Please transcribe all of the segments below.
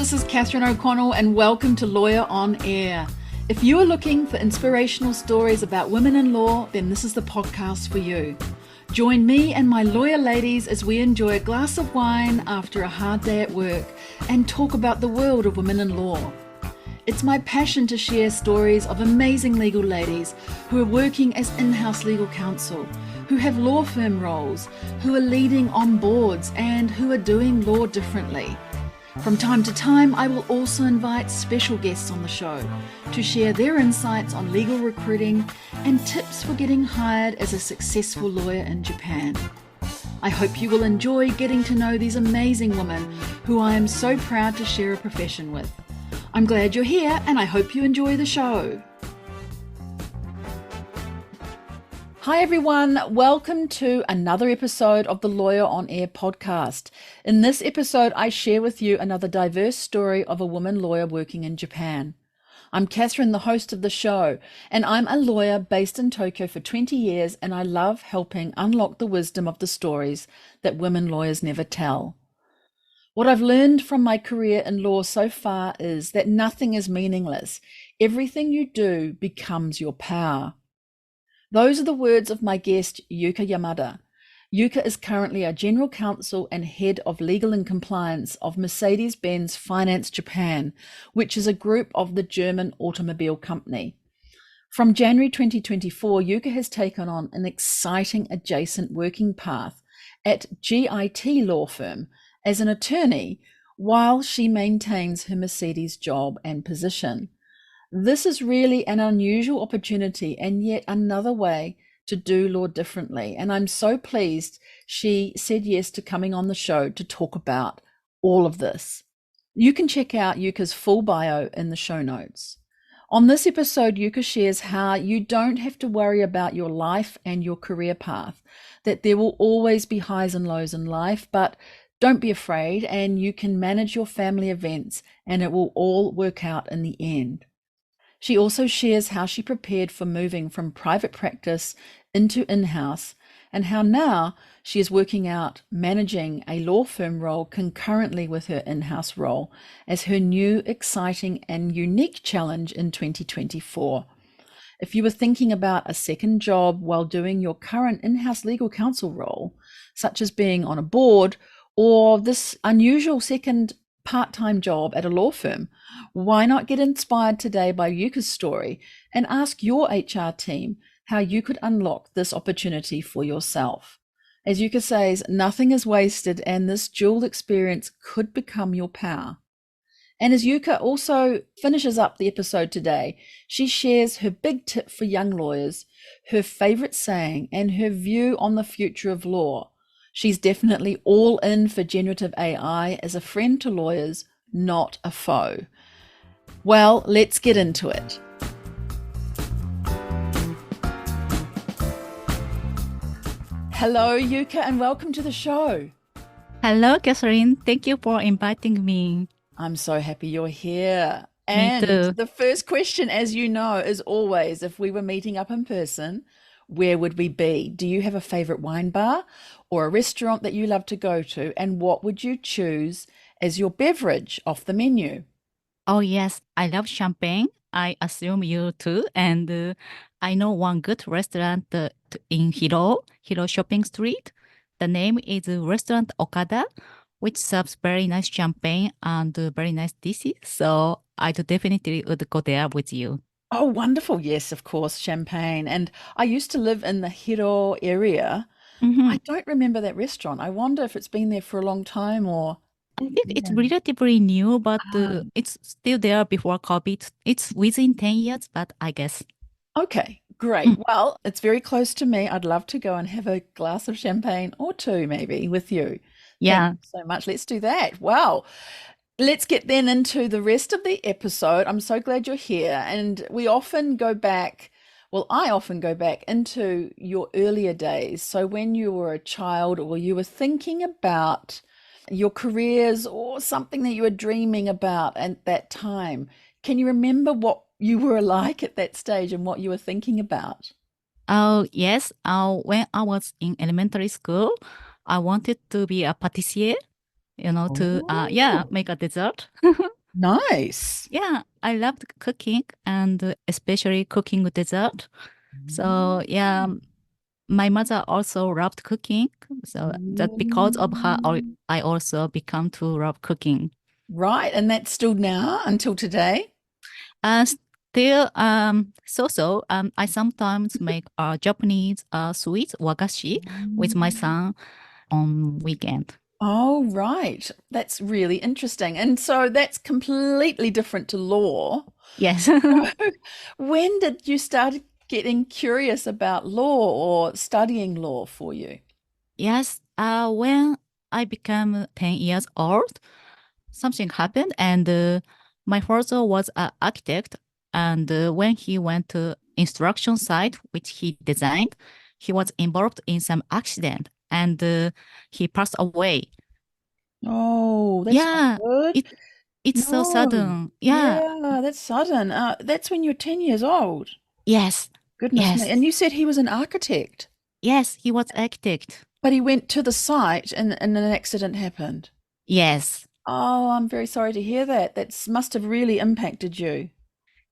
this is Catherine O'Connell and welcome to Lawyer on Air. If you are looking for inspirational stories about women in law, then this is the podcast for you. Join me and my lawyer ladies as we enjoy a glass of wine after a hard day at work and talk about the world of women in law. It's my passion to share stories of amazing legal ladies who are working as in-house legal counsel, who have law firm roles, who are leading on boards, and who are doing law differently. From time to time, I will also invite special guests on the show to share their insights on legal recruiting and tips for getting hired as a successful lawyer in Japan. I hope you will enjoy getting to know these amazing women who I am so proud to share a profession with. I'm glad you're here and I hope you enjoy the show. Hi everyone, welcome to another episode of the Lawyer on Air podcast. In this episode, I share with you another diverse story of a woman lawyer working in Japan. I'm Catherine, the host of the show, and I'm a lawyer based in Tokyo for 20 years, and I love helping unlock the wisdom of the stories that women lawyers never tell. What I've learned from my career in law so far is that nothing is meaningless. Everything you do becomes your power. Those are the words of my guest, Yuka Yamada. Yuka is currently a General Counsel and Head of Legal and Compliance of Mercedes-Benz Finance Japan, which is a group of the German automobile company. From January 2024, Yuka has taken on an exciting adjacent working path at GI&T Law Firm as an attorney while she maintains her Mercedes job and position. This is really an unusual opportunity and yet another way to do law differently. And I'm so pleased she said yes to coming on the show to talk about all of this. You can check out Yuka's full bio in the show notes. On this episode, Yuka shares how you don't have to worry about your life and your career path, that there will always be highs and lows in life, but don't be afraid and you can manage your family events and it will all work out in the end. She also shares how she prepared for moving from private practice into in-house and how now she is working out managing a law firm role concurrently with her in-house role as her new, exciting and unique challenge in 2024. If you were thinking about a second job while doing your current in-house legal counsel role, such as being on a board or this unusual second part-time job at a law firm, why not get inspired today by Yuka's story and ask your HR team how you could unlock this opportunity for yourself. As Yuka says, nothing is wasted and this dual experience could become your power. And as Yuka also finishes up the episode today, she shares her big tip for young lawyers, her favorite saying, and her view on the future of law. She's definitely all in for generative AI as a friend to lawyers, not a foe. Well, let's get into it. Hello, Yuka, and welcome to the show. Hello, Catherine. Thank you for inviting me. I'm so happy you're here. Me And too. the first question, as you know, is always, if we were meeting up in person, where would we be? Do you have a favorite wine bar or a restaurant that you love to go to? And what would you choose as your beverage off the menu? Oh, yes, I love champagne. I assume you too. And I know one good restaurant in Hiro Shopping Street. The name is Restaurant Okada, which serves very nice champagne and very nice dishes. So I definitely would go there with you. Oh, wonderful. Yes, of course, champagne. And I used to live in the Hiro area. Mhm. I don't remember that restaurant. I wonder if it's been there for a long time or. I think it's Yeah. relatively new, but Ah, it's still there before COVID. It's within 10 years, but I guess. okay, great. Well, it's very close to me. I'd love to go and have a glass of champagne or two maybe with you. Thank Yeah. you so much. Let's do that. Wow. Let's get then into the rest of the episode. I'm so glad you're here. And we often go back, well, I often go back into your earlier days. So when you were a child or you were thinking about your careers or something that you were dreaming about at that time, can you remember what you were like at that stage and what you were thinking about? Oh, yes. When I was in elementary school, I wanted to be a patissier. to Oh, make a dessert. nice. Yeah, I loved cooking and especially cooking dessert. So yeah, my mother also loved cooking. So that because of her, Mm. I also become to love cooking. Right, and that's still now until today? Still, I sometimes make Japanese sweets, wagashi, with my Mm. son on weekend. Oh, right. That's really interesting. And so that's completely different to law. Yes. When did you start getting curious about law or studying law for you? Yes. When I became 10 years old, something happened, and my father was an architect. And when he went to instruction site, which he designed, he was involved in some accident, and he passed away. Oh, that's not Yeah, good. it it's so No. sudden. Yeah. Yeah, that's sudden. That's when you're 10 years old. Yes. Goodness me. Yes. And you said he was an architect, Yes, he was architect. but he went to the site and an accident happened. Yes. Oh, I'm very sorry to hear that. That must have really impacted you.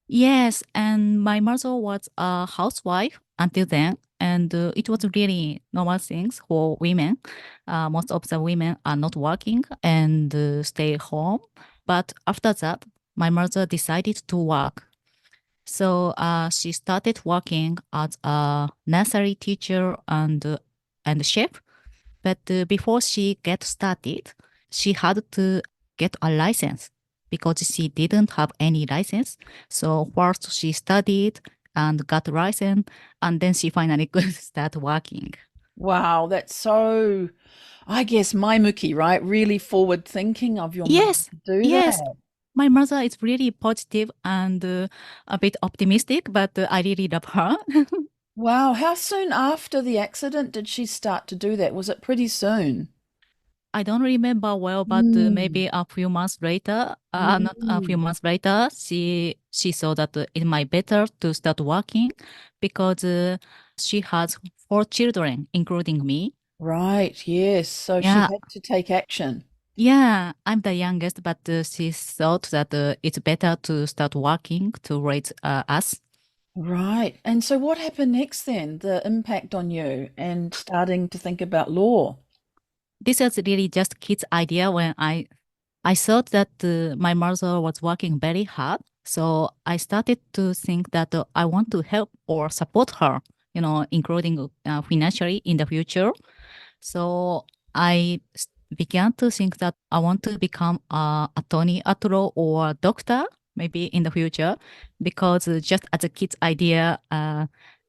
Yes, and my mother was a housewife until then, and it was really normal things for women. Most of the women are not working and stay home. But after that, my mother decided to work. So she started working as a nursery teacher and chef. But before she get started, she had to get a license because she didn't have any license. So first she studied and got a license, and then she finally could start working. Wow, that's so, I guess, Maimuki, right? Really forward thinking of your mum Yes, to do yes. that. My mother is really positive and a bit optimistic, but I really love her. Wow, how soon after the accident did she start to do that? Was it pretty soon? I don't remember well, but Mm, maybe a few months later, not a few mm, months later, she saw that it might better to start working because she has 4 children, including me. right, yes. So she Yeah, had to take action. yeah, I'm the youngest, but she thought that it's better to start working to raise us. Right. And so what happened next then? The impact on you and starting to think about law. This was really just kid's idea when I thought that my mother was working very hard. So I started to think that I want to help or support her, including financially in the future. So I began to think that I want to become a attorney at law or a doctor maybe in the future because just as a kid's idea,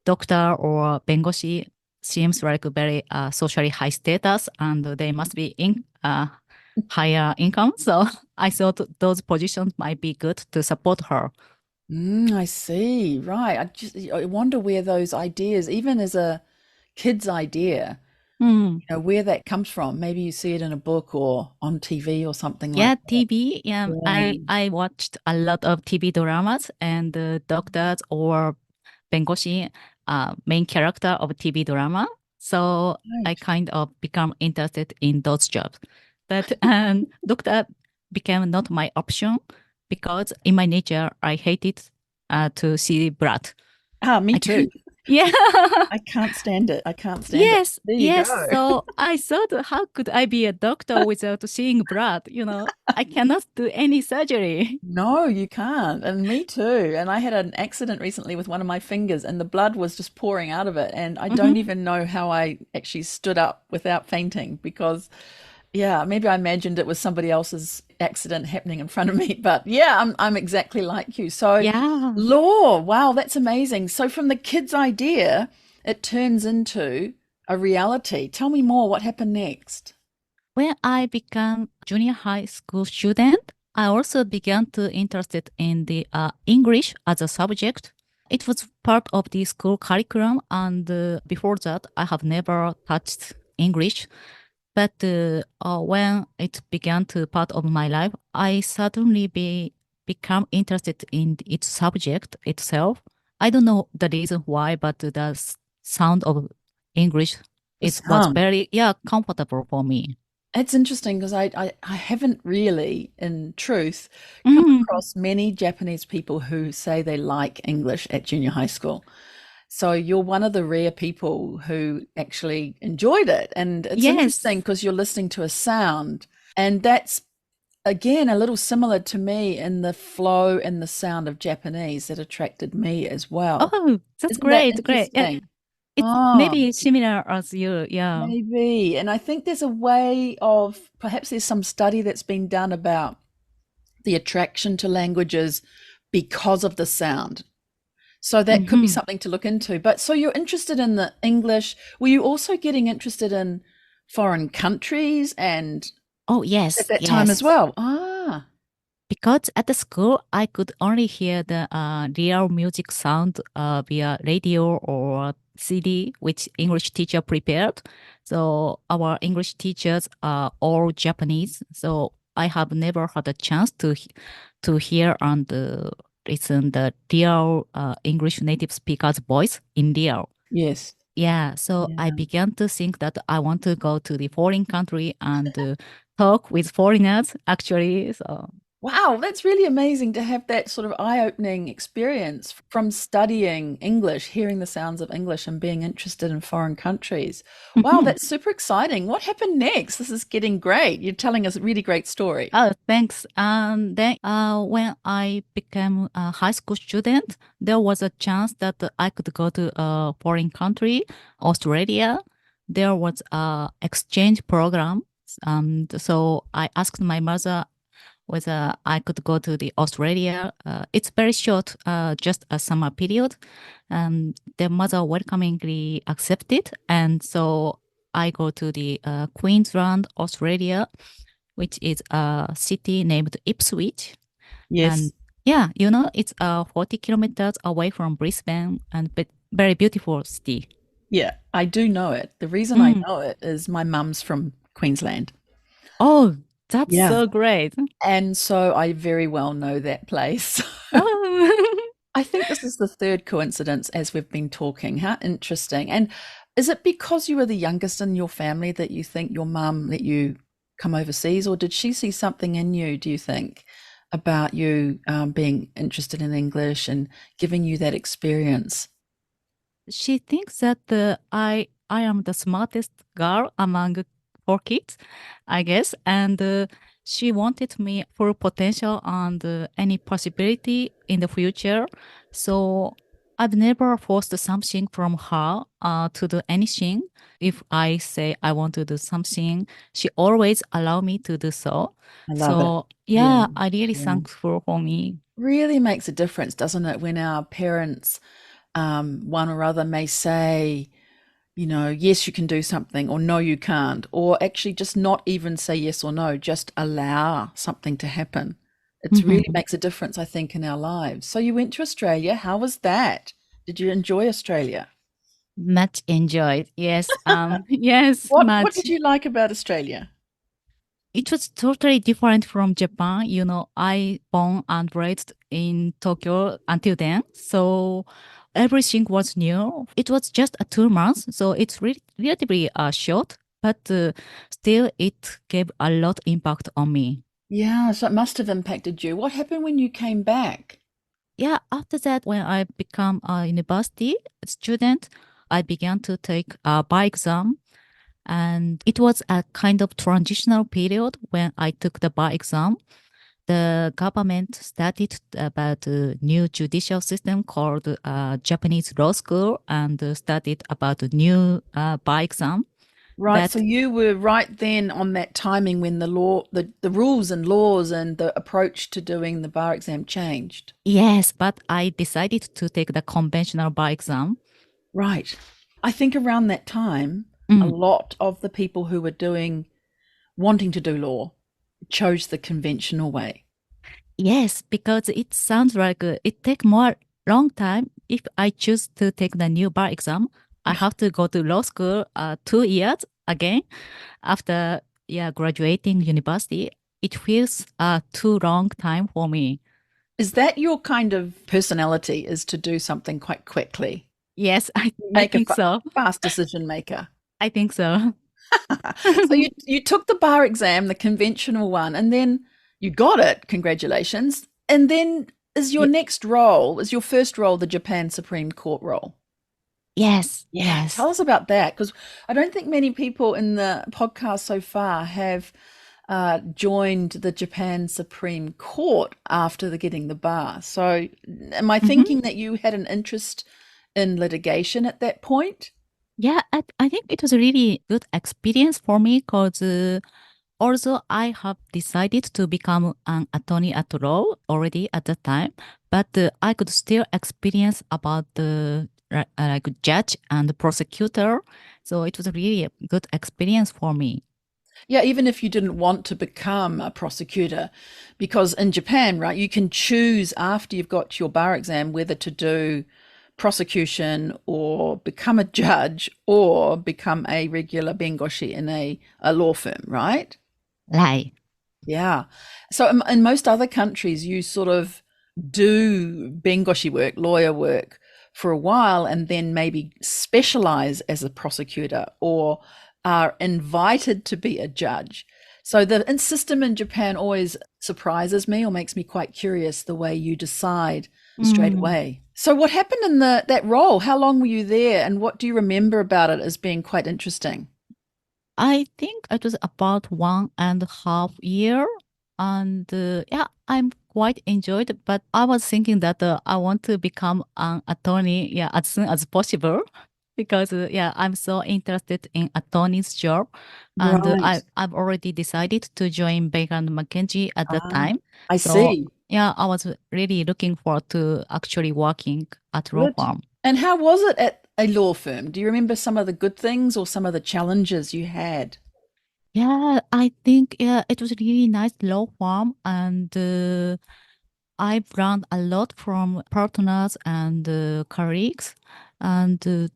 doctor or bengoshi seems like a very socially high status and they must be in higher income. So I thought those positions might be good to support her. I see. Right. I wonder where those ideas, even as a kid's idea, Hmm. where that comes from. Maybe you see it in a book or on TV or something like Yeah, that. TV. Yeah, Yeah. I watched a lot of TV dramas and doctors or bengoshi, main character of TV drama. So I Right. kind of become interested in those jobs. But doctor became not my option because in my nature I hated to see blood. Ah, me I too. can, yeah. I can't stand it. I can't stand it. Yes, There you yes. go. So I thought, how could I be a doctor without seeing blood? I cannot do any surgery. No, you can't. And me too. And I had an accident recently with one of my fingers, and the blood was just pouring out of it. And I don't Hmm. even know how I actually stood up without fainting because, yeah, maybe I imagined it was somebody else's accident happening in front of me. But yeah, I'm exactly like you. So, Yeah. law, wow, that's amazing. So, from the kid's idea, it turns into a reality. Tell me more. What happened next? When I became junior high school student, I also began to interested in the English as a subject. It was part of the school curriculum, and before that, I have never touched English. But when it began to part of my life, I suddenly become interested in its subject itself. I don't know the reason why, but the sound of English The it was sound. very comfortable for me. It's interesting because I haven't really, in truth, come Mm, across many Japanese people who say they like English at junior high school. So you're one of the rare people who actually enjoyed it. And it's interesting yes. because you're listening to a sound, and that's again a little similar to me in the flow and the sound of Japanese that attracted me as well. Oh, that's Isn't that great, great. Yeah, interesting? it's Oh, maybe similar as you. Yeah. maybe. And I think there's a way of perhaps there's some study that's been done about the attraction to languages because of the sound. So that could be Hmm. something to look into. But so you're interested in the English. Were you also getting interested in foreign countries and Oh, at yes, that time as yes. well? Ah, Because at the school, I could only hear the real music sound via radio or CD, which English teacher prepared. So our English teachers are all Japanese. So I have never had a chance to hear and listen the real English native speaker's voice in real. yes. Yeah, so I Yeah. began to think that I want to go to the foreign country and talk with foreigners actually. So Wow, that's really amazing to have that sort of eye-opening experience from studying English, hearing the sounds of English and being interested in foreign countries. Wow, mhm. that's super exciting. What happened next? This is getting great. You're telling us a really great story. Oh, thanks. Then, when I became a high school student, there was a chance that I could go to a foreign country, Australia. There was a exchange program, and so I asked my mother whether I could go to the Australia. It's very short, just a summer period. The mother welcomingly accepted, and so I go to the Queensland, Australia, which is a city named Ipswich. And Yes. yeah, it's 40 kilometers away from Brisbane and very beautiful city. Yeah, I do know it. The reason I Mm. know it is my mum's from Queensland. Oh, that's Yeah. so great. And so I very well know that place. Oh. I think this is the third coincidence as we've been talking. How interesting. And is it because you were the youngest in your family that you think your mum let you come overseas, or did she see something in you, do you think, about you being interested in English and giving you that experience? She thinks that I am the smartest girl among four kids, I guess, and she wanted me full potential and any possibility in the future. So I've never forced something from her to do anything. If I say I want to do something, she always allow me to do so. I love it. So Yeah. yeah, I really Yeah. thankful for me. Really makes a difference, doesn't it, when our parents, one or other, may say, yes, you can do something, or no, you can't, or actually just not even say yes or no, just allow something to happen. It really makes a difference, I think, in our lives. So you went to Australia. How was that? Did you enjoy Australia? Much enjoyed. Yes, yes, What much. did you like about Australia? It was totally different from Japan. I born and raised in Tokyo until then. So everything was new. It was just a 2 months. So it's relatively short, but still it gave a lot impact on me. Yeah, so it must have impacted you. What happened when you came back? Yeah, after that, when I become a university student, I began to take a bar exam. And it was a kind of transitional period when I took the bar exam. The government started about a new judicial system called Japanese Law School and started about a new bar exam. Right, so That, you were right then on that timing when the law, the rules and laws and the approach to doing the bar exam changed. yes, but I decided to take the conventional bar exam. Right. I think around that time, a Mm. lot of the people who were wanting to do law chose the conventional way. Yes, because it sounds like it take more long time. If I choose to take the new bar exam, I have to go to law school 2 years again after graduating university. It feels too long time for me. Is that your kind of personality, is to do something quite quickly? Yes, I Make a think so. fast decision maker. I think so. So you took the bar exam, the conventional one, and then you got it. Congratulations. And then Ye- is your first role the Japan Supreme Court role? yes, Yeah, yes. tell us about that because I don't think many people in the podcast so far have joined the Japan Supreme Court after getting the bar. So, am I Mhm. thinking that you had an interest in litigation at that point? Yeah, I think it was a really good experience for me because although I have decided to become an attorney at law already at the time, but I could still experience about the like judge and prosecutor. So it was a really a good experience for me. Yeah, even if you didn't want to become a prosecutor, because in Japan, right, you can choose after you've got your bar exam whether to do prosecution or become a judge or become a regular bengoshi in a law firm, right? Right. Yeah. So in most other countries, you sort of do bengoshi work, lawyer work for a while, and then maybe specialize as a prosecutor or are invited to be a judge. So the system in Japan always surprises me or makes me quite curious the way you decide straight Mm. away. So what happened in that role? How long were you there, and what do you remember about it as being quite interesting? I think it was about 1.5 year. And yeah, I'm quite enjoyed, but I was thinking that I want to become an attorney, yeah, as soon as possible. Because yeah, I'm so interested in attorney's job, and Right. I've already decided to join Baker and McKenzie at that Ah, time. I So see. yeah, I was really looking forward to actually working at law Good. firm. And how was it at a law firm? Do you remember some of the good things or some of the challenges you had? Yeah, I think yeah, it was a really nice law firm, and I've learned a lot from partners and colleagues. And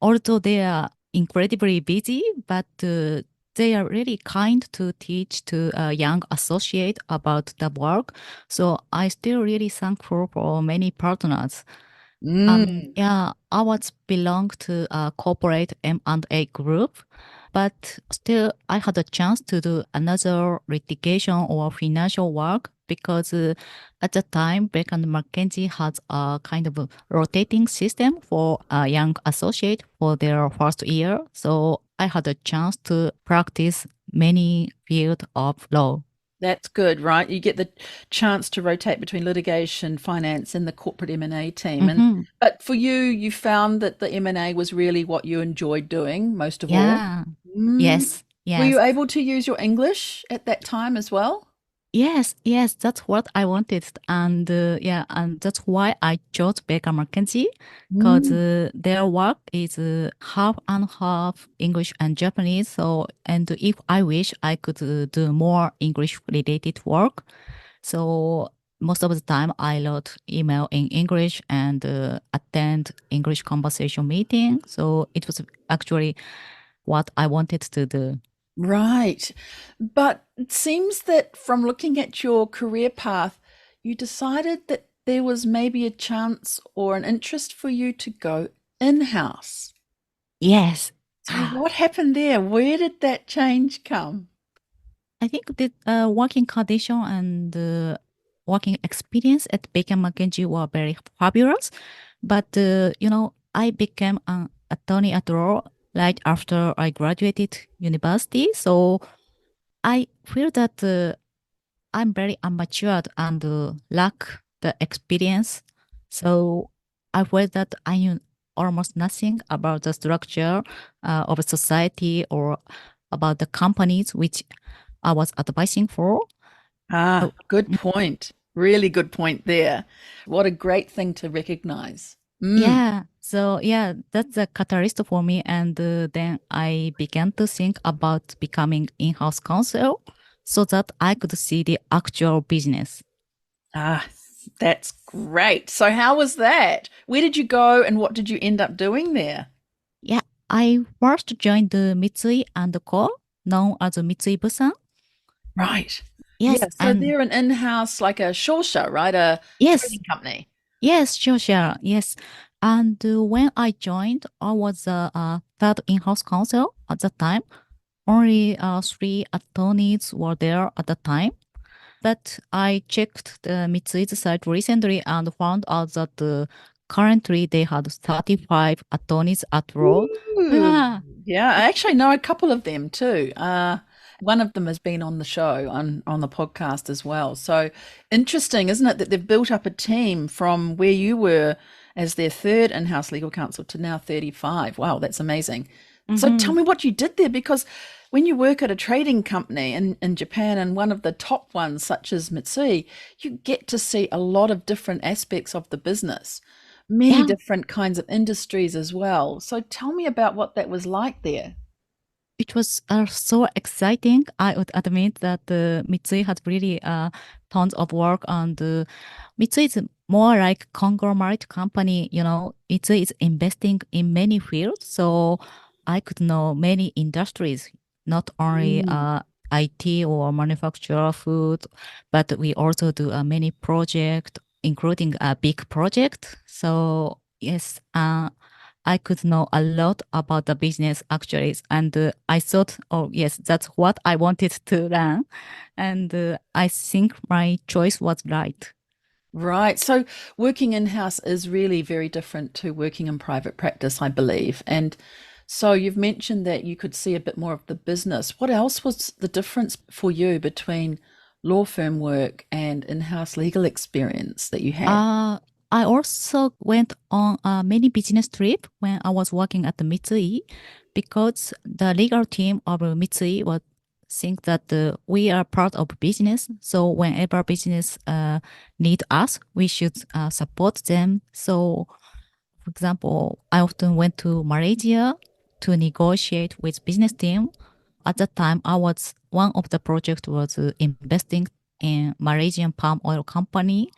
although they are incredibly busy, but they are really kind to teach to a young associate about the work. So I still really thankful for many partners. Mm, Yeah, ours belong to a corporate M&A group, but still I had a chance to do another litigation or financial work because at the time, Beck and McKenzie had a kind of a rotating system for a young associate for their first year. So I had a chance to practice many fields of law. that's good, right? You get the chance to rotate between litigation, finance, and the corporate M&A team. And Hmm. but for you, you found that the M&A was really what you enjoyed doing most of all. Yeah. Mm. Yes. Were you Yes. able to use your English at that time as well? Yes, yes, that's what I wanted, and yeah, and that's why I chose Baker McKenzie, because Mm. their work is half and half English and Japanese. So, and if I wish, I could do more English related work. So most of the time, I wrote email in English and attend English conversation meeting. So it was actually what I wanted to do. Right. But it seems that from looking at your career path, you decided that there was maybe a chance or an interest for you to go in-house. Yes. So what happened there? Where did that change come? I think the working condition and working experience at Baker McKenzie were very fabulous. But, I became an attorney at law right after I graduated university. So I feel that I'm very immature and lack the experience. So I felt that I knew almost nothing about the structure of a society or about the companies which I was advising for. Ah, So, good mm, point. Really good point there. What a great thing to recognize. Mm. yeah, so yeah, that's a catalyst for me. And then I began to think about becoming in-house counsel so that I could see the actual business. Ah, that's great. So how was that? Where did you go and what did you end up doing there? Yeah, I first joined the Mitsui and Co, known as Mitsui Busan. Right. Yes, Yeah, so and they're an in-house, like a Shorsha, right? A yes, trading company. yes, sure, sure, yes. And when I joined, I was a third in-house counsel at that time. only three attorneys were there at the time. But I checked the Mitsui's site recently and found out that currently they had 35 attorneys at law. Ooh, Yeah, yeah, I actually know a couple of them too. One of them has been on the show on the podcast as well. So interesting, isn't it, that they've built up a team from where you were as their third in-house legal counsel to now 35. Wow, that's amazing. So tell hmm me what you did there, because when you work at a trading company in Japan and one of the top ones, such as Mitsui, you get to see a lot of different aspects of the business, many yeah, different kinds of industries as well. So tell me about what that was like there. it was so exciting. I would admit that Mitsui had really tons of work, and Mitsui is more like conglomerate company. Mitsui is investing in many fields, so I could know many industries, not only Mm. IT or manufacturer food, but we also do many projects, including a big project. So yes, I could know a lot about the business actually. And I thought, oh, yes, that's what I wanted to learn. And I think my choice was right. Right. So working in-house is really very different to working in private practice, I believe. And so you've mentioned that you could see a bit more of the business. What else was the difference for you between law firm work and in-house legal experience that you had? Uh, I also went on many business trip when I was working at the Mitsui because the legal team of Mitsui would think that we are part of business. So whenever business need us, we should support them. So for example, I often went to Malaysia to negotiate with business team. At that time, I was one of the project was investing in Malaysian palm oil company,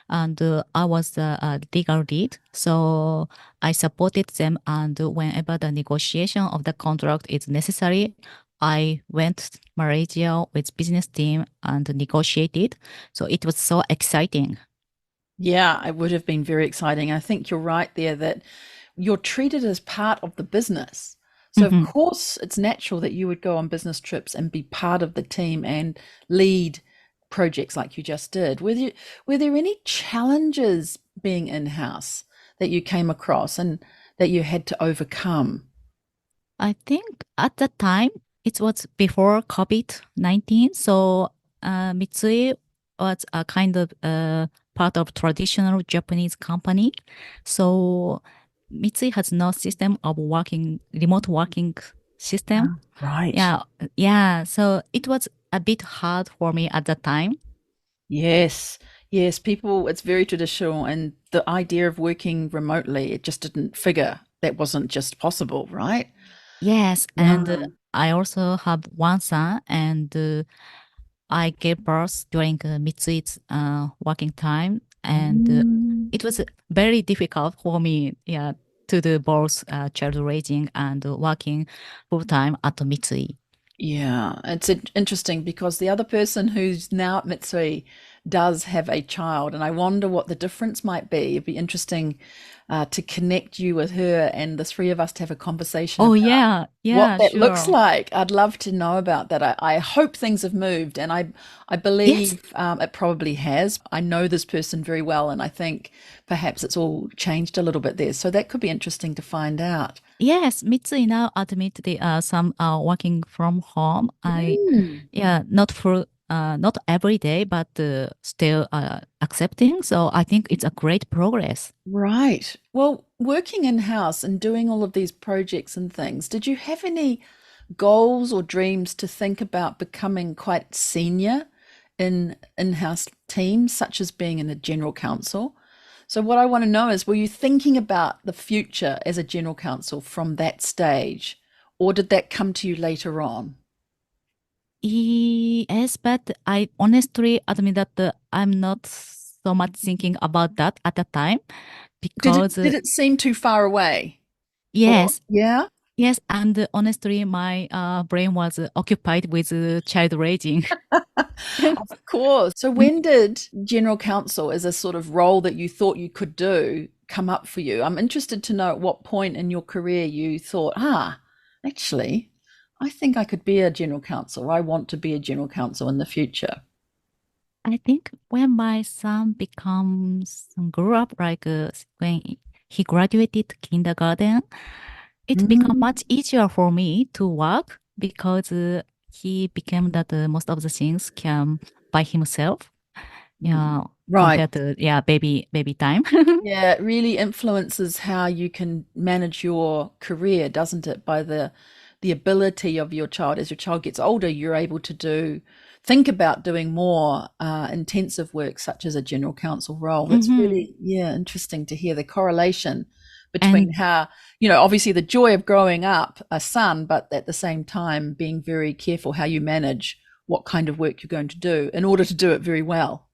and I was the legal lead. So I supported them, and whenever the negotiation of the contract is necessary, I went to Malaysia with business team and negotiated. So it was so exciting. Yeah, it would have been very exciting. I think you're right there that you're treated as part of the business. So, of Mhm. course, it's natural that you would go on business trips and be part of the team and lead projects like you just did. Were there any challenges being in-house that you came across and that you had to overcome? I think at that time it was before COVID-19, so Mitsui was a kind of part of traditional Japanese company. So Mitsui has no system of working remote working system. Right. Yeah, yeah. So it was a bit hard for me at that time. Yes. Yes, people, it's very traditional, and the idea of working remotely, it just didn't figure. That wasn't just possible, right? Yes, and Yeah. I also have one son, and I gave birth during Mitsui's working time, and Mm. it was very difficult for me, yeah, to do both child raising and working full time at Mitsui. Yeah, it's interesting because the other person who's now at Mitsui does have a child, and I wonder what the difference might be. It'd be interesting to connect you with her and the three of us to have a conversation Oh about yeah, what yeah, that looks sure. like. I'd love to know about that. I hope things have moved, and I Yes, believe it probably has. I know this person very well, and I think perhaps it's all changed a little bit there. So that could be interesting to find out. yes, Mitsui now admit the some working from home. Mm. Yeah, not for not every day, but still accepting. So I think it's a great progress. Right. Well, working in-house and doing all of these projects and things, did you have any goals or dreams to think about becoming quite senior in in-house teams, such as being in a general counsel? So what I want to know is, were you thinking about the future as a general counsel from that stage, or did that come to you later on? Yes, but I honestly admit that I'm not so much thinking about that at the time Did it because did it seem too far away? Or yes, yeah? yes, and honestly, my brain was occupied with child raising. Of course. So when did general counsel as a sort of role that you thought you could do come up for you? I'm interested to know at what point in your career you thought, actually, I think I could be a general counsel. I want to be a general counsel in the future. I think when my son grew up, like when he graduated kindergarten, it became Mm, much easier for me to work because he became that most of the things can by himself. Yeah, right. compared to baby time. Yeah, it really influences how you can manage your career, doesn't it? By the ability of your child. As your child gets older, you're able to think about doing more intensive work, such as a general counsel role. It's Hmm. really, yeah, interesting to hear the correlation between And how, obviously the joy of growing up a son, but at the same time being very careful how you manage what kind of work you're going to do in order to do it very well.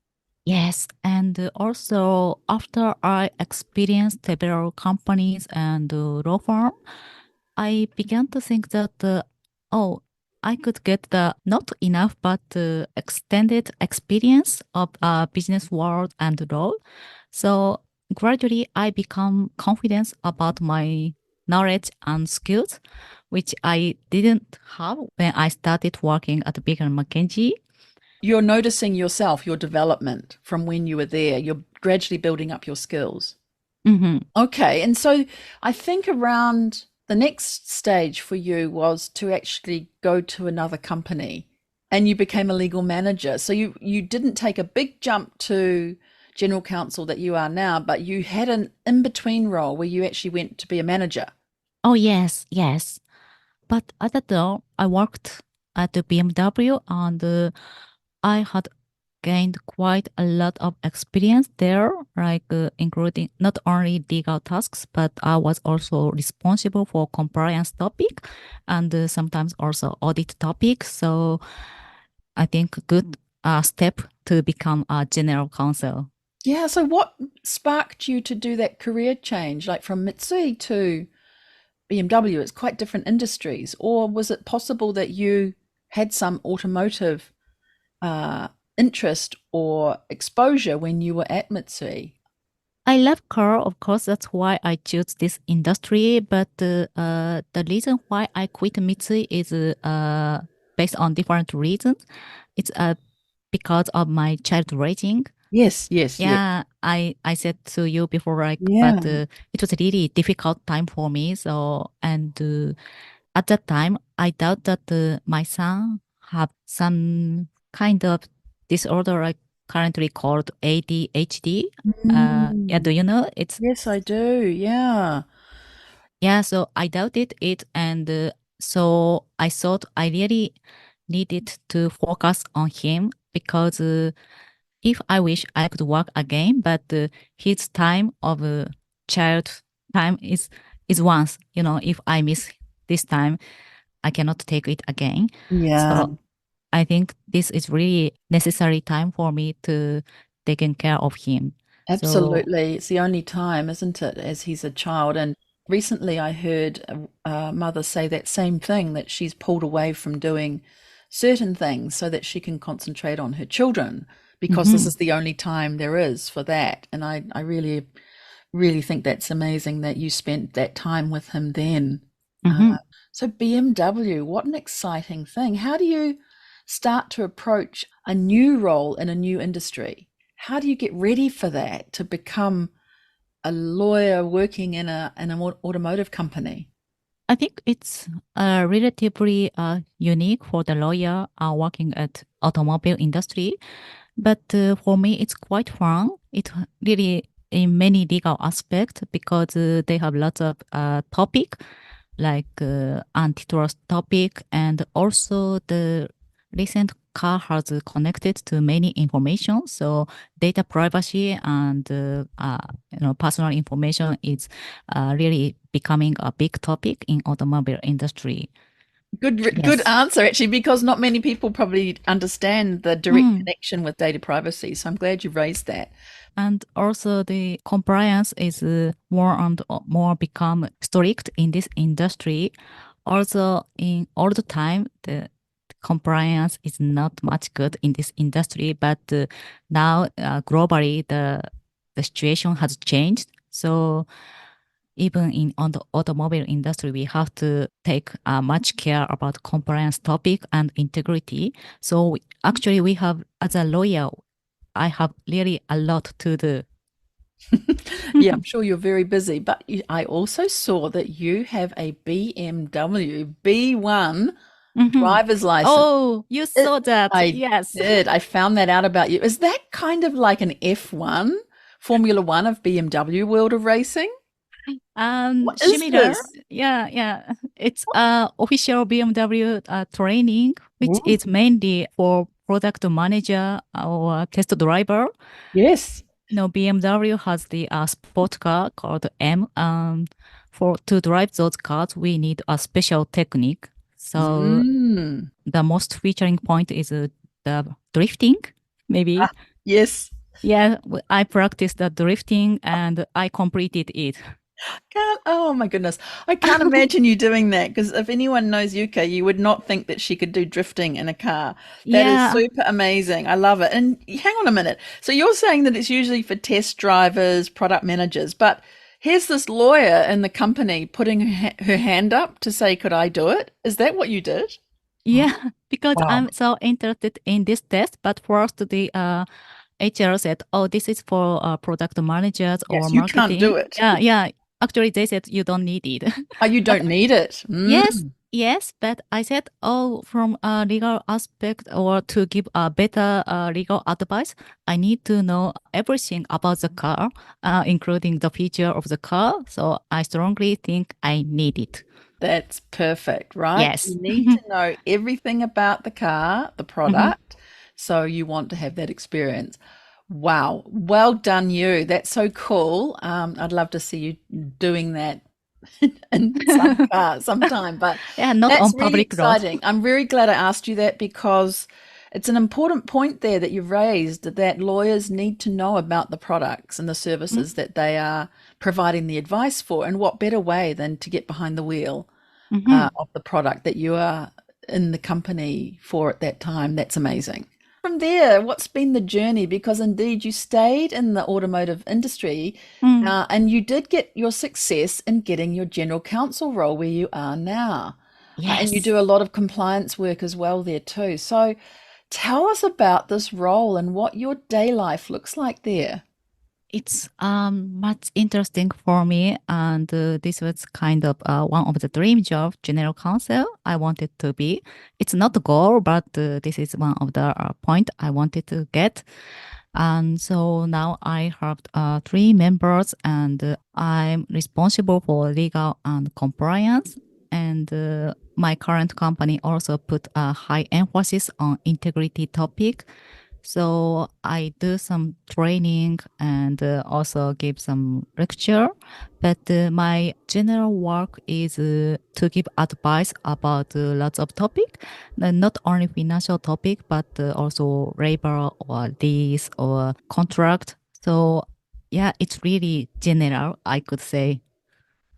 yes, and also after I experienced several companies and law firm, I began to think that, oh, I could get the not enough but extended experience of business world and law. So gradually, I become confident about my knowledge and skills, which I didn't have when I started working at Baker McKenzie. You're noticing yourself, your development from when you were there. You're gradually building up your skills. Hmm. Okay. And so I think around the next stage for you was to actually go to another company and you became a legal manager. So you didn't take a big jump to general counsel that you are now, but you had an in-between role where you actually went to be a manager. Oh, yes, yes. But at that time, I worked at the BMW and I had gained quite a lot of experience there, like including not only legal tasks, but I was also responsible for compliance topic and sometimes also audit topics. So I think a good step to become a general counsel. Yeah. So what sparked you to do that career change, like from Mitsui to BMW? It's quite different industries. Or was it possible that you had some automotive uh, interest or exposure when you were at Mitsui? I love car, of course. That's why I choose this industry. But the reason why I quit Mitsui is based on different reasons. It's because of my child raising. Yes, yes, yes. Yeah, I said to you before, like, but Yeah. it was a really difficult time for me. So and at that time, I doubt that my son have some kind of disorder, like currently called ADHD. Yeah, do Mm. you know? It's Yes, I do. Yeah. yeah. So I doubted it, and so I thought I really needed to focus on him because if I wish I could work again, but his time of child time is once. You know, if I miss this time, I cannot take it again. Yeah. So I think this is really necessary time for me to taking care of him. So Absolutely. It's the only time, isn't it, as he's a child? And recently I heard a mother say that same thing, that she's pulled away from doing certain things so that she can concentrate on her children because this mhm, is the only time there is for that. And I really, really think that's amazing that you spent that time with him then. Uh, mhm. so BMW, what an exciting thing. How do you start to approach a new role in a new industry? How do you get ready for that to become a lawyer working in an automotive company? I think it's relatively unique for the lawyer working at automobile industry. But for me, it's quite fun. It really in many legal aspects because they have lots of topic like antitrust topic and also the recent car has connected to many information. So data privacy and personal information is really becoming a big topic in automobile industry. Good Yes. answer, actually, because not many people probably understand the direct Mm. connection with data privacy. So I'm glad you raised that. And also the compliance is more and more become strict in this industry. Also in all the time, the compliance is not much good in this industry, but now globally the situation has changed. So even in on the automobile industry, we have to take much care about compliance topic and integrity. So actually, we have, as a lawyer, I have really a lot to do. Yeah, I'm sure you're very busy, but I also saw that you have a BMW B1 Mhm. driver's license. Oh, you saw that. I Yes. did. I found that out about you. Is that kind of like an F1, Formula One of BMW world of racing? What is Similar. this? Yeah, yeah. It's official BMW training, which Ooh, is mainly for product manager or test driver. yes. BMW has the sport car called M. For to drive those cars, we need a special technique. So Mm. the most featuring point is the drifting, maybe. Ah, yes. Yeah, I practiced the drifting and I completed it. Can't, oh my goodness. I can't imagine you doing that because if anyone knows Yuka, you would not think that she could do drifting in a car. That is Yeah, super amazing. I love it. And hang on a minute. So you're saying that it's usually for test drivers, product managers, but here's this lawyer in the company putting her hand up to say, could I do it? Is that what you did? yeah, because Wow. I'm so interested in this test. But first, the HR said, "Oh, this is for product managers or Yes, you can't do marketing." it. Yeah, yeah. Actually, they said you don't need it. Oh, you But don't need it. yes, Mm. yes. But I said, "Oh, from a legal aspect or to give a better legal advice, I need to know everything about the car, including the feature of the car. So I strongly think I need it." That's perfect, right? Yes. You need to know everything about the car, the Mhm. product, so you want to have that experience. Wow, well done you. That's so cool. I'd love to see you doing that in some car sometime, but Yeah, not on that's really public road. exciting. I'm very glad I asked you that because it's an important point there that you've raised that lawyers need to know about the products and the services that they are providing the advice for. And what better way than to get behind the wheel Mm-hmm. of the product that you are in the company for at that time? That's amazing. From there, what's been the journey? Because indeed, you stayed in the automotive industry Mm. and you did get your success in getting your general counsel role where you are now. And you Yes. do a lot of compliance work as well there too. So tell us about this role and what your day life looks like there. It's much interesting for me, and this was kind of one of the dream job, general counsel. I wanted to be. It's not a goal, but this is one of the point I wanted to get. And so now I have three members, and I'm responsible for legal and compliance. And my current company also put a high emphasis on integrity topic. So I do some training and also give some lecture. But my general work is to give advice about lots of topic, not only financial topic, but also labor or lease or contract. So yeah, it's really general, I could say.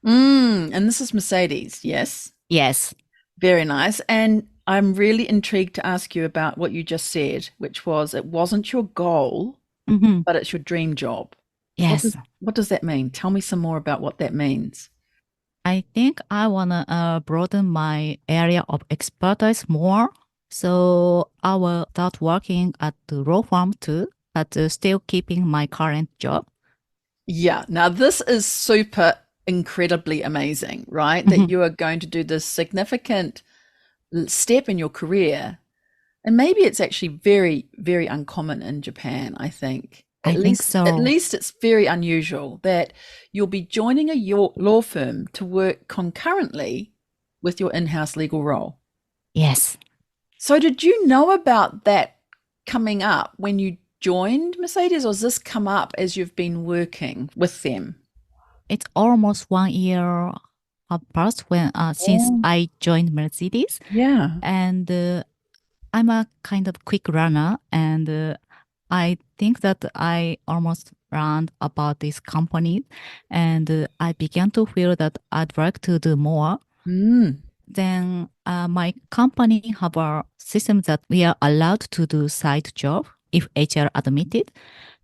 And this is Mercedes, yes? Yes. Very nice. And I'm really intrigued to ask you about what you just said, which was it wasn't your goal, Hmm. but it's your dream job. What Yes. does what does that mean? Tell me some more about what that means. I think I want to broaden my area of expertise more. So I will start working at the law firm too, but still keeping my current job. Yeah. Now this is super incredibly amazing, right? That Mhm. you are going to do this significant step in your career. And maybe it's actually very, very uncommon in Japan, I think. I think At so. least it's very unusual that you'll be joining a law firm to work concurrently with your in-house legal role. Yes. So did you know about that coming up when you joined Mercedes, or has this come up as you've been working with them? It's almost 1 year have passed when since Oh, I joined Mercedes, yeah. and I'm a kind of quick runner, and I think that I almost learned about this company, and I began to feel that I'd like to do more. Mm. Then my company have a system that we are allowed to do side job if HR admitted.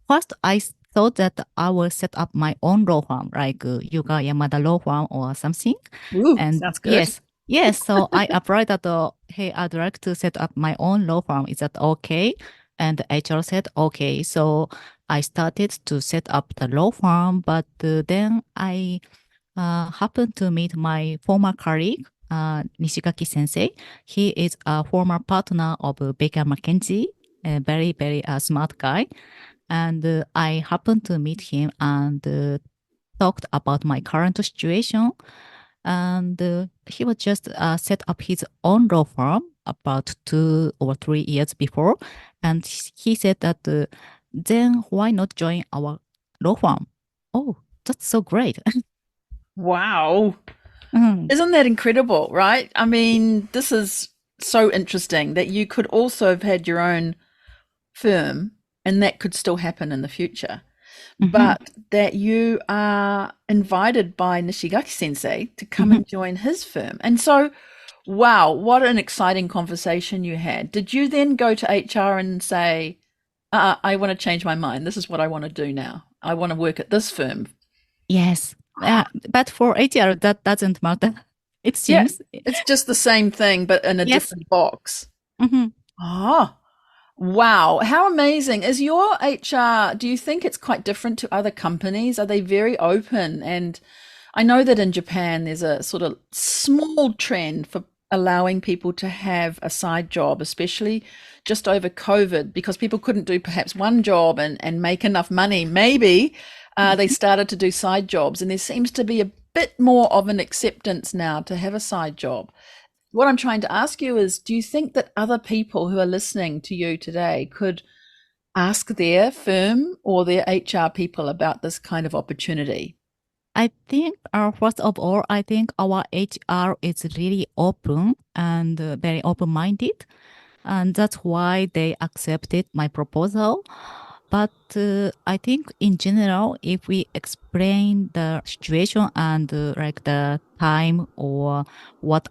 First, I thought that I will set up my own law firm, like Yuka Yamada law firm or something. Ooh, And sounds good. yes. So I applied that, hey, I'd like to set up my own law firm. Is that okay? And the HR said, okay. So I started to set up the law firm, but then I happened to meet my former colleague, Nishigaki Sensei. He is a former partner of Baker McKenzie, a very, very smart guy. And I happened to meet him and talked about my current situation. And he was just set up his own law firm about 2 or 3 years before. And he said that then why not join our law firm? Oh, that's so great. Wow. Mhm. Isn't that incredible, right? I mean, this is so interesting that you could also have had your own firm and that could still happen in the future, Mhm. but that you are invited by Nishigaki Sensei to come Mhm. and join his firm. And so, wow, what an exciting conversation you had. Did you then go to HR and say, I want to change my mind. This is what I want to do now. I want to work at this firm. Yes. But for HR, that doesn't matter. It Yeah, seems. it's just the same thing, but in a Yes. different box. Mhm. Ah, wow. How amazing. Is your HR, do you think it's quite different to other companies? Are they very open? And I know that in Japan, there's a sort of small trend for allowing people to have a side job, especially just over COVID, because people couldn't do perhaps one job and make enough money. Maybe they started to do side jobs, and there seems to be a bit more of an acceptance now to have a side job. What I'm trying to ask you is, do you think that other people who are listening to you today could ask their firm or their HR people about this kind of opportunity? I think, first of all, I think our HR is really open and very open-minded, and that's why they accepted my proposal. But I think in general, if we explain the situation and like the time or what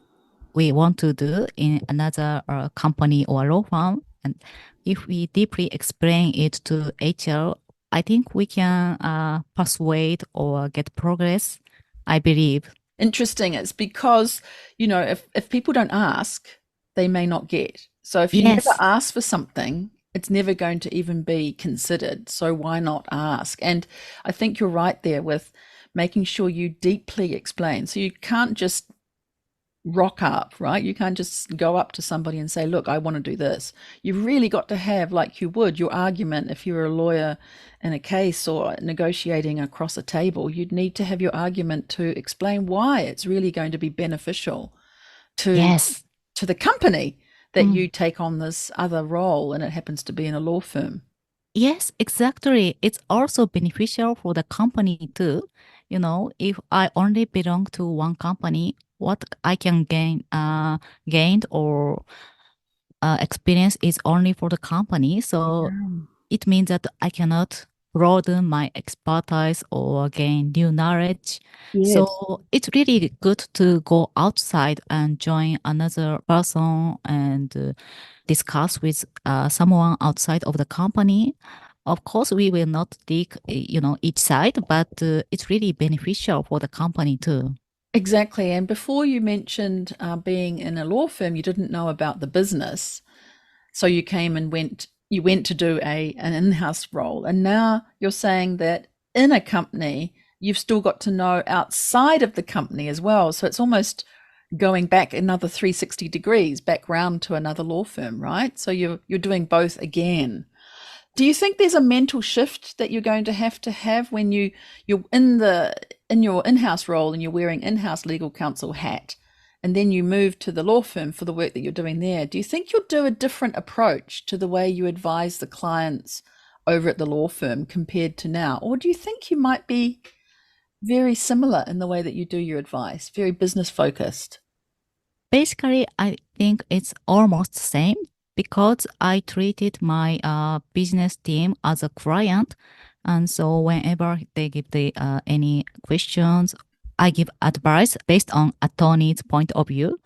we want to do in another company or law firm, and if we deeply explain it to HR, I think we can persuade or get progress, I believe. Interesting. It's because, if people don't ask, they may not get. So if you never Yes, ask for something, it's never going to even be considered. So why not ask? And I think you're right there with making sure you deeply explain. So you can't just rock up, right? You can't just go up to somebody and say, look, I want to do this. You've really got to have, like you would, your argument if you were a lawyer in a case or negotiating across a table. You'd need to have your argument to explain why it's really going to be beneficial to yes. to the company that Mm. you take on this other role and it happens to be in a law firm. Yes, exactly. It's also beneficial for the company too. If I only belong to one company, what I can gained or experience is only for the company. So Yeah. it means that I cannot broaden my expertise or gain new knowledge. Yes. So it's really good to go outside and join another person and discuss with someone outside of the company. Of course, we will not take, each side, but it's really beneficial for the company too. Exactly. And before you mentioned being in a law firm, you didn't know about the business. So you came and went to do an in-house role. And now you're saying that in a company, you've still got to know outside of the company as well. So it's almost going back another 360 degrees back round to another law firm, right? So you're doing both again. Do you think there's a mental shift that you're going to have when you're in your in-house role and you're wearing in-house legal counsel hat, and then you move to the law firm for the work that you're doing there? Do you think you'll do a different approach to the way you advise the clients over at the law firm compared to now? Or do you think you might be very similar in the way that you do your advice, very business focused? Basically, I think it's almost the same because I treated my business team as a client. And so whenever they give the any questions, I give advice based on attorney's point of view.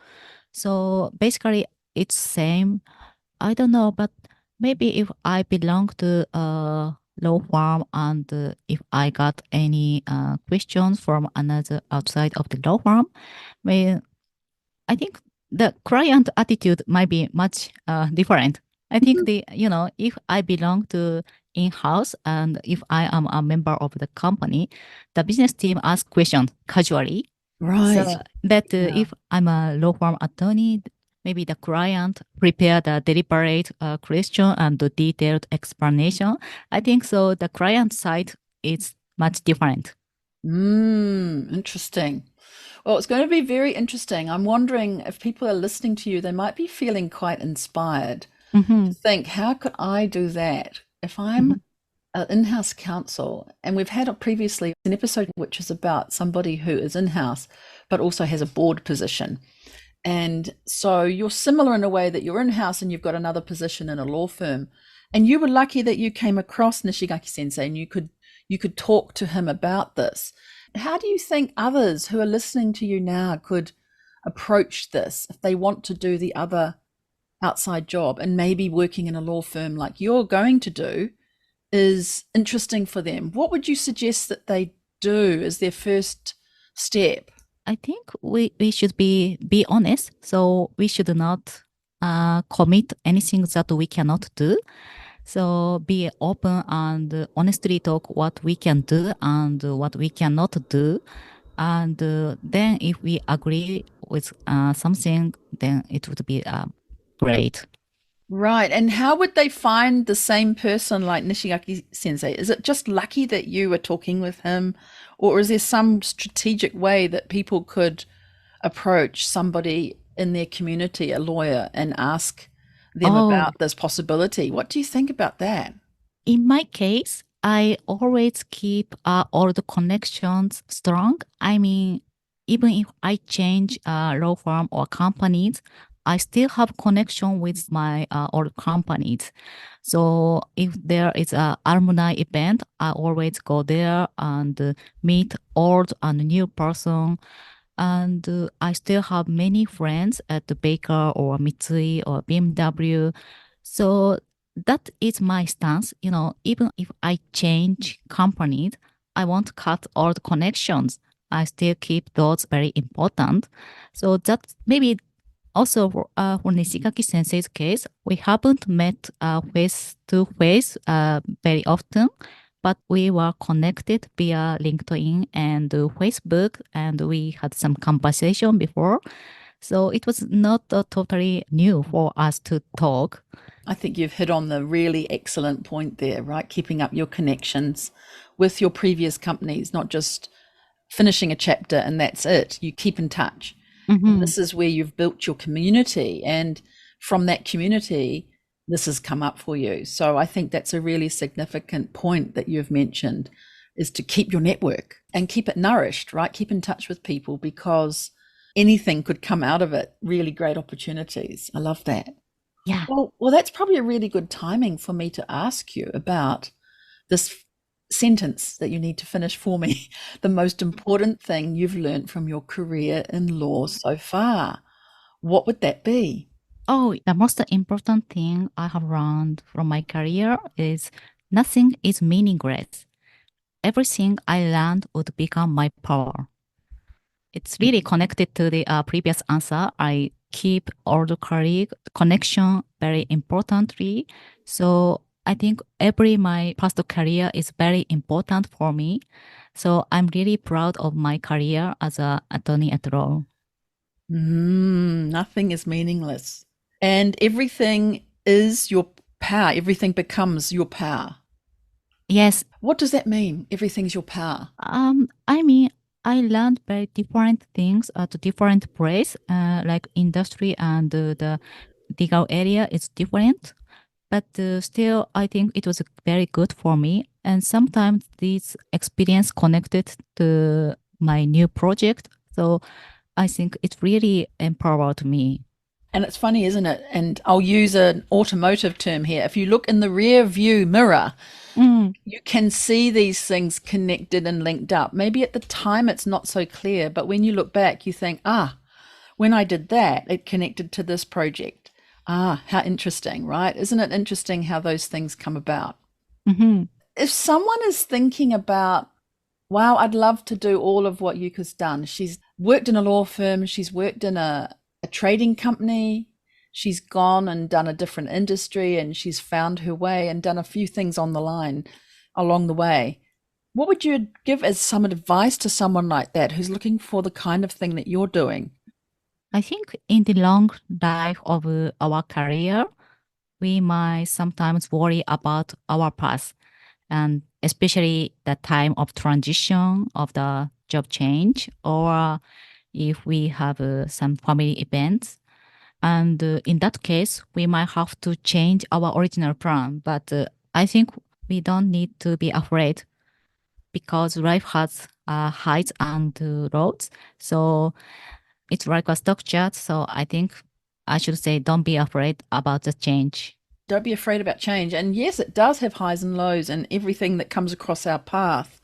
So basically, it's same. I don't know, but maybe if I belong to law firm, and if I got any questions from another outside of the law firm, well, I think the client attitude might be much different. I think if I belong to in-house and if I am a member of the company, the business team asks questions casually. So Right. that Yeah. if I'm a law firm attorney, maybe the client prepare the deliberate question and the detailed explanation. I think so. The client side is much different. Interesting. Well, it's going to be very interesting. I'm wondering if people are listening to you, they might be feeling quite inspired to Mm-hmm. think, how could I do that if I'm Mm-hmm. an in-house counsel? And we've had previously an episode which is about somebody who is in-house but also has a board position. And so you're similar in a way that you're in-house and you've got another position in a law firm. And you were lucky that you came across Nishigaki Sensei and you could talk to him about this. How do you think others who are listening to you now could approach this if they want to do the other outside job and maybe working in a law firm like you're going to do is interesting for them? What would you suggest that they do as their first step? I think we should be honest. So we should not commit anything that we cannot do. So be open and honestly talk what we can do and what we cannot do. And then if we agree with something, then it would be great. Right. And how would they find the same person like Nishigaki Sensei? Is it just lucky that you were talking with him, or is there some strategic way that people could approach somebody in their community, a lawyer, and ask them Oh, about this possibility? What do you think about that? in my case, I always keep all the connections strong. I mean, even if I change law firm or companies, I still have connection with my old companies. So if there is a alumni event, I always go there and meet old and new person. And I still have many friends at the Baker or Mitsui or BMW. So that is my stance. Even if I change companies, I won't cut all the connections. I still keep those very important. So that maybe also for Nishigaki Sensei's case, we haven't met face to face very often, but we were connected via LinkedIn and Facebook, and we had some conversation before. So it was not totally new for us to talk. I think you've hit on the really excellent point there, right? Keeping up your connections with your previous companies, not just finishing a chapter and that's it. You keep in touch. And Hmm. this is where you've built your community. And from that community, this has come up for you. So I think that's a really significant point that you've mentioned is to keep your network and keep it nourished, right? Keep in touch with people because anything could come out of it. Really great opportunities. I love that. Yeah. Well, that's probably a really good timing for me to ask you about this sentence that you need to finish for me. The most important thing you've learned from your career in law so far. What would that be? Oh, the most important thing I have learned from my career is nothing is meaningless. Everything I learned would become my power. It's really connected to the previous answer. I keep all the colleague connection very importantly. So I think every my past career is very important for me. So I'm really proud of my career as a attorney at law. Nothing is meaningless. And everything is your power. Everything becomes your power. Yes. What does that mean? Everything's your power. I mean, I learned very different things at different place, like industry and the legal area is different. But still, I think it was very good for me. And sometimes this experience connected to my new project. So I think it really empowered me. And it's funny, isn't it? And I'll use an automotive term here. If you look in the rear view mirror, Mm, you can see these things connected and linked up. Maybe at the time it's not so clear, but when you look back, you think, when I did that, it connected to this project. How interesting, right? Isn't it interesting how those things come about? mhm. if someone is thinking about, wow, I'd love to do all of what Yuka's done. She's worked in a law firm, she's worked in a trading company, she's gone and done a different industry, and she's found her way and done a few things on the line along the way. What would you give as some advice to someone like that who's looking for the kind of thing that you're doing? I think in the long life of our career, we might sometimes worry about our past, and especially the time of transition of the job change, or if we have some family events. And in that case, we might have to change our original plan. But I think we don't need to be afraid because life has highs and lows. So it's like a stock chart. So I think I should say, don't be afraid about the change. Don't be afraid about change. And yes, it does have highs and lows, and everything that comes across our path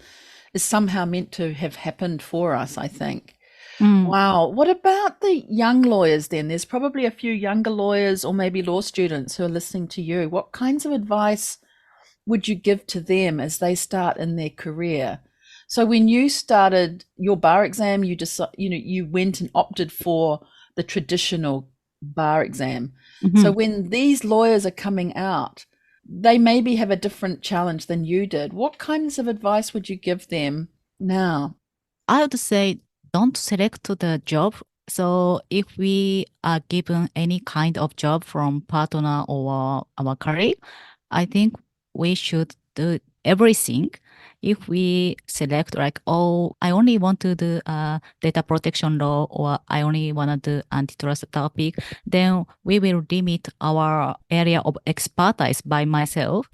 is somehow meant to have happened for us, I think. Mm. Wow. What about the young lawyers then? There's probably a few younger lawyers or maybe law students who are listening to you. What kinds of advice would you give to them as they start in their career? So when you started your bar exam, you went and opted for the traditional bar exam. So Mhm. when these lawyers are coming out, they maybe have a different challenge than you did. What kinds of advice would you give them now? I would say don't select the job. So if we are given any kind of job from partner or our colleague, I think we should do everything. If we select like, oh, I only want to do data protection law or I only want to do antitrust topic, then we will limit our area of expertise by myself.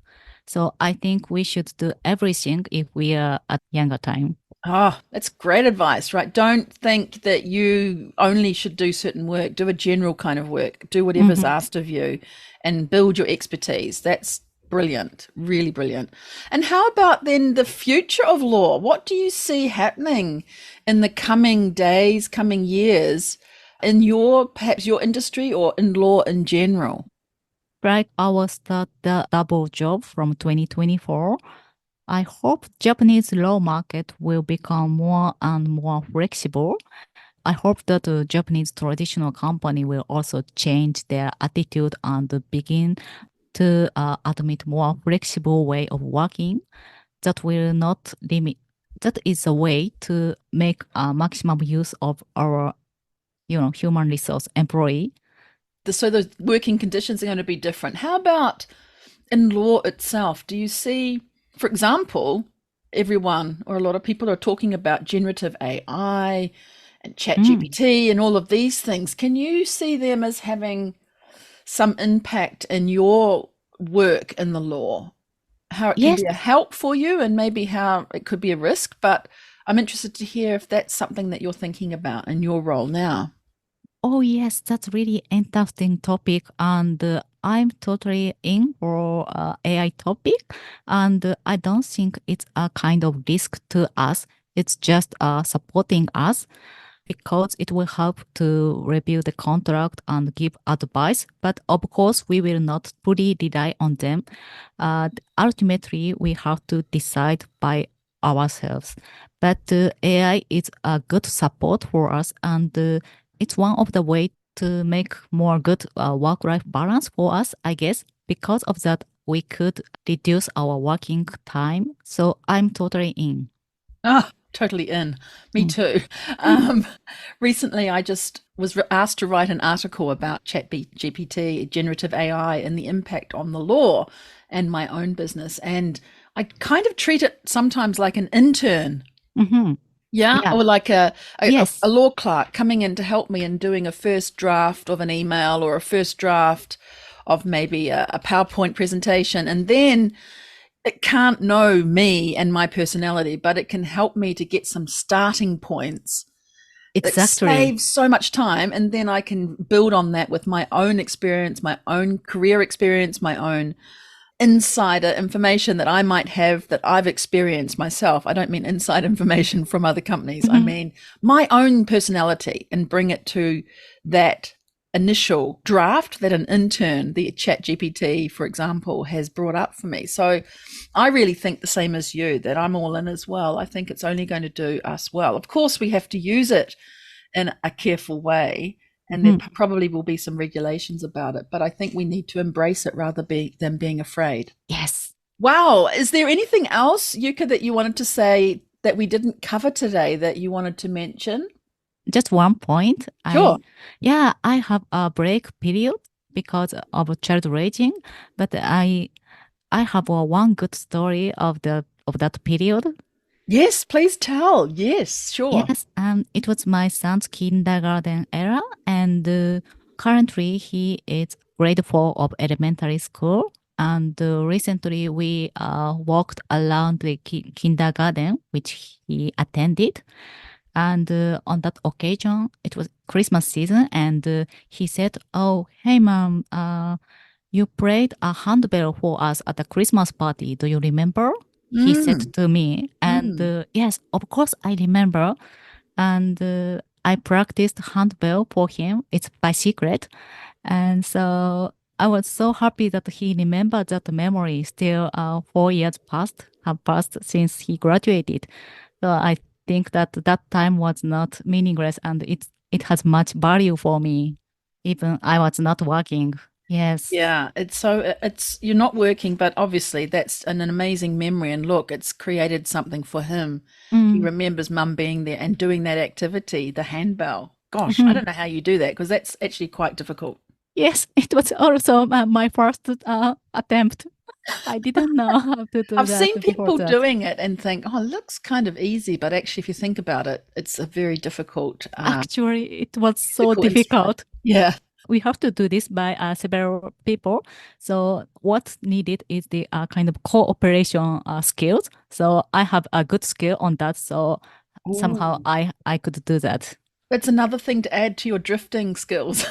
So I think we should do everything if we are at younger time. Oh, that's great advice, right? Don't think that you only should do certain work. Do a general kind of work. Do whatever's Mhm. asked of you and build your expertise. That's brilliant, really brilliant. And how about then the future of law? What do you see happening in the coming days, coming years in perhaps your industry or in law in general? Like our start the double job from 2024. I hope Japanese law market will become more and more flexible. I hope that the Japanese traditional company will also change their attitude and begin to admit more flexible way of working that will not limit. That is a way to make maximum use of our, human resource employee. So the working conditions are going to be different. How about in law itself? Do you see, for example, everyone or a lot of people are talking about generative AI and chat Mm. GPT and all of these things. Can you see them as having some impact in your work in the law? How it can Yes. be a help for you and maybe how it could be a risk, but I'm interested to hear if that's something that you're thinking about in your role now. Oh, yes, that's really interesting topic. And I'm totally in for AI topic. And I don't think it's a kind of risk to us. It's just supporting us because it will help to review the contract and give advice. But of course, we will not fully rely on them. Ultimately, we have to decide by ourselves. But AI is a good support for us, and it's one of the way to make more good work-life balance for us, I guess. Because of that, we could reduce our working time. So I'm totally in. Ah, totally in. Me Mm. too. Um, recently, I just was asked to write an article about GPT, generative AI, and the impact on the law and my own business. And I kind of treat it sometimes like an intern. Hmm. Yeah, Yeah. or like a Yes. law clerk coming in to help me in doing a first draft of an email or a first draft of maybe a PowerPoint presentation. And then it can't know me and my personality, but it can help me to get some starting points that Exactly. saves so much time. And then I can build on that with my own experience, my own career experience, my own insider information that I might have that I've experienced myself. I don't mean inside information from other companies. I Mhm. mean my own personality and bring it to that initial draft that an intern, the chat GPT, for example, has brought up for me. So I really think the same as you, that I'm all in as well. I think it's only going to do us well. Of course, we have to use it in a careful way, and there probably will be some regulations about it, but I think we need to embrace it rather than being afraid. Yes. Wow. Is there anything else, Yuka, that you wanted to say that we didn't cover today that you wanted to mention? Just one point. Sure. I have a break period because of child raising, but I have one good story of that period. Yes, please tell. Yes, sure. Yes, it was my son's kindergarten era, and currently he is grade 4 of elementary school. And recently we walked around the kindergarten which he attended. And on that occasion, it was Christmas season, and he said, "Oh, hey, mom, you played a handbell for us at the Christmas party. Do you remember?" He said to me. And yes, of course, I remember. And I practiced handbell for him. It's by secret. And so I was so happy that he remembered that memory. Still, 4 years have passed since he graduated. So I think that time was not meaningless, and it has much value for me, even I was not working. Yes. Yeah, it's you're not working, but obviously that's an amazing memory. And look, it's created something for him. He remembers mum being there and doing that activity, the handbell. Gosh, I don't know how you do that, because that's actually quite difficult. Yes, it was also my first attempt. I didn't know how to do I've that seen before people that. doing it and think, oh, it looks kind of easy, but actually, if you think about it, it's a very difficult. Actually, it was so difficult. Yeah. We have to do this by several people. So what's needed is the kind of cooperation skills. So I have a good skill on that. So somehow Ooh. I could do that. That's another thing to add to your drifting skills.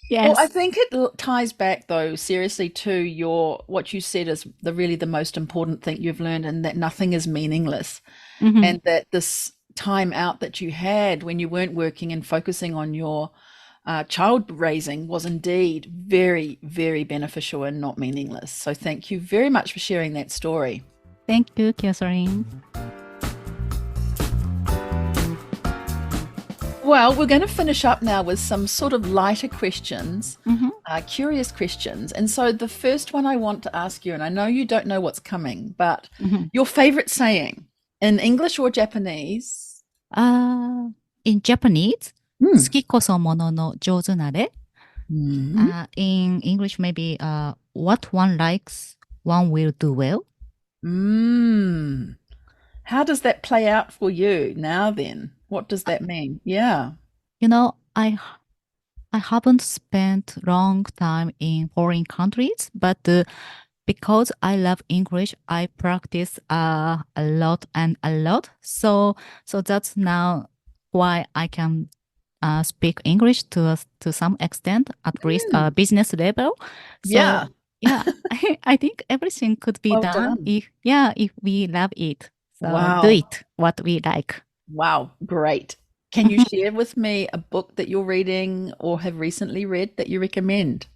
Yes. Well, I think it ties back, though, seriously to what you said is really the most important thing you've learned, and that nothing is meaningless. And that this time out that you had when you weren't working and focusing on your child raising was indeed very, very beneficial and not meaningless. So thank you very much for sharing that story. Thank you, Catherine. Well, we're going to finish up now with some sort of lighter questions, curious questions. And so the first one I want to ask you, and I know you don't know what's coming, but your favorite saying in English or Japanese? In Japanese, 好きこそものの上手なれ. In English, maybe what one likes, one will do well. How does that play out for you now then? What does that mean? Yeah. You know, I haven't spent long time in foreign countries, but because I love English, I practice a lot and a lot. So that's now why I can speak English to some extent, at least business level. So, yeah, I think everything could be done if we love it. So do it what we like. Wow, great. Can you share with me a book that you're reading or have recently read that you recommend?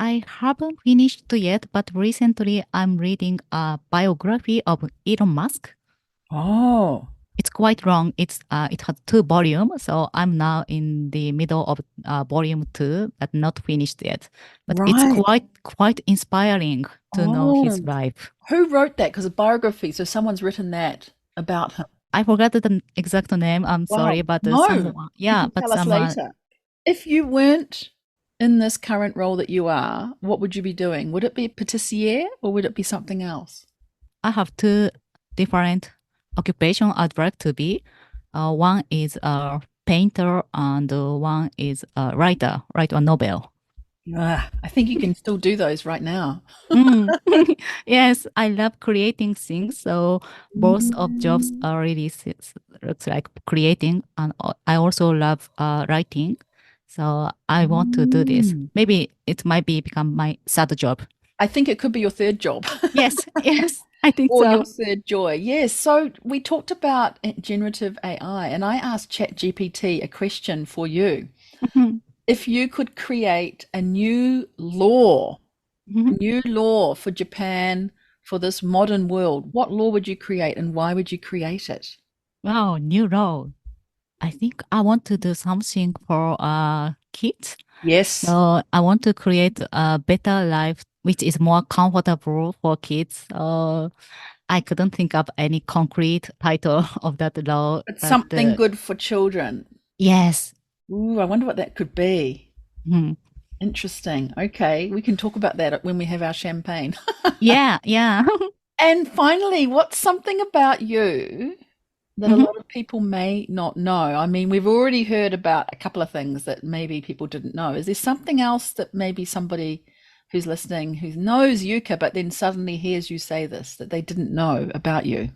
I haven't finished yet, but recently I'm reading a biography of Elon Musk. Oh. It's quite long. It has 2 volumes, so I'm now in the middle of volume 2, but not finished yet. But it's quite inspiring to know his life. Who wrote that? Because a biography, so someone's written that about him. I forgot the exact name. I'm sorry, but someone, tell us later. If you weren't in this current role that you are, what would you be doing? Would it be pâtissier or would it be something else? I have 2 different occupations I'd like to be. One is a painter and one is a writer, write a novel. I think you can still do those right now. Yes, I love creating things. So both of jobs are really looks like creating, and I also love writing. So I want to do this. Maybe it might become my 3rd job. I think it could be your 3rd job. Yes, I think or so. Your 3rd joy. Yes. So we talked about generative AI, and I asked ChatGPT a question for you. If you could create a new law for Japan, for this modern world, what law would you create and why would you create it? Wow, new role. I think I want to do something for kids. Yes. So I want to create a better life, which is more comfortable for kids. I couldn't think of any concrete title of that law, It's but something good for children. yes. Ooh, I wonder what that could be. Mhm. Interesting. Okay, we can talk about that when we have our champagne. Yeah, yeah. And finally, what's something about you that a Mhm. lot of people may not know? I mean, we've already heard about a couple of things that maybe people didn't know. Is there something else that maybe somebody who's listening who knows Yuka, but then suddenly hears you say this that they didn't know about you?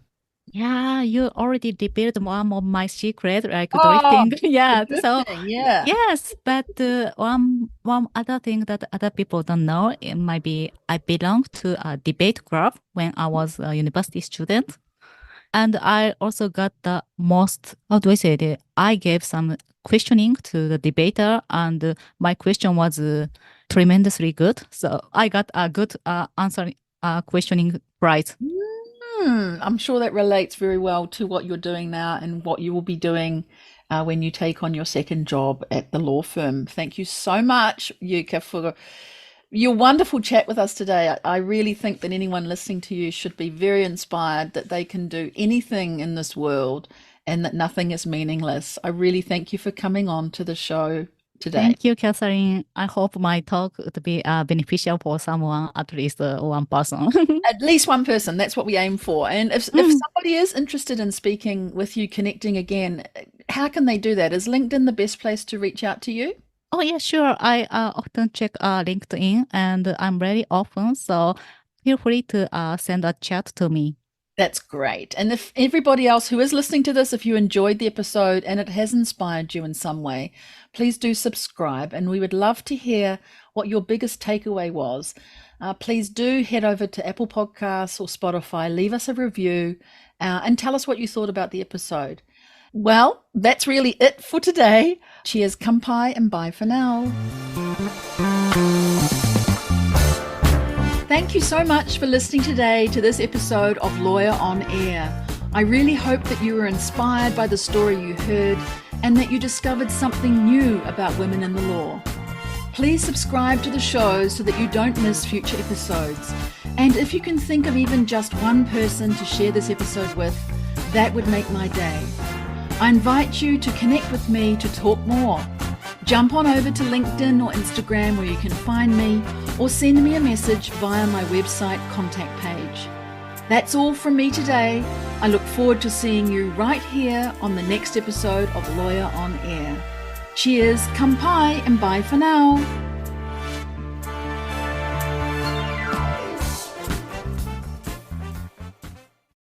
Yeah, you already revealed one of my secret, like Oh, drifting. the Yeah. So drifting, yeah. yes, but one other thing that other people don't know, it might be I belong to a debate club when I was a university student. And I also got the most, how do I say it? I gave some questioning to the debater, and my question was tremendously good. So I got a good answer questioning prize. I'm sure that relates very well to what you're doing now and what you will be doing when you take on your second job at the law firm. Thank you so much, Yuka, for your wonderful chat with us today. I really think that anyone listening to you should be very inspired that they can do anything in this world and that nothing is meaningless. I really thank you for coming on to the show today. Thank you, Catherine. I hope my talk would be beneficial for someone, at least one person. At least one person, that's what we aim for. And if somebody is interested in speaking with you, connecting again, how can they do that? Is LinkedIn the best place to reach out to you? Oh, yeah, sure. I often check LinkedIn and I'm very often. So feel free to send a chat to me. That's great. And if everybody else who is listening to this, if you enjoyed the episode and it has inspired you in some way, please do subscribe. And we would love to hear what your biggest takeaway was. Please do head over to Apple Podcasts or Spotify, leave us a review, and tell us what you thought about the episode. Well, that's really it for today. Cheers, kampai, and bye for now. Thank you so much for listening today to this episode of Lawyer on Air. I really hope that you were inspired by the story you heard and that you discovered something new about women in the law. Please subscribe to the show so that you don't miss future episodes. And if you can think of even just one person to share this episode with, that would make my day. I invite you to connect with me to talk more. Jump on over to LinkedIn or Instagram where you can find me, or send me a message via my website contact page. That's all from me today. I look forward to seeing you right here on the next episode of Lawyer on Air. Cheers, kampai, and bye for now.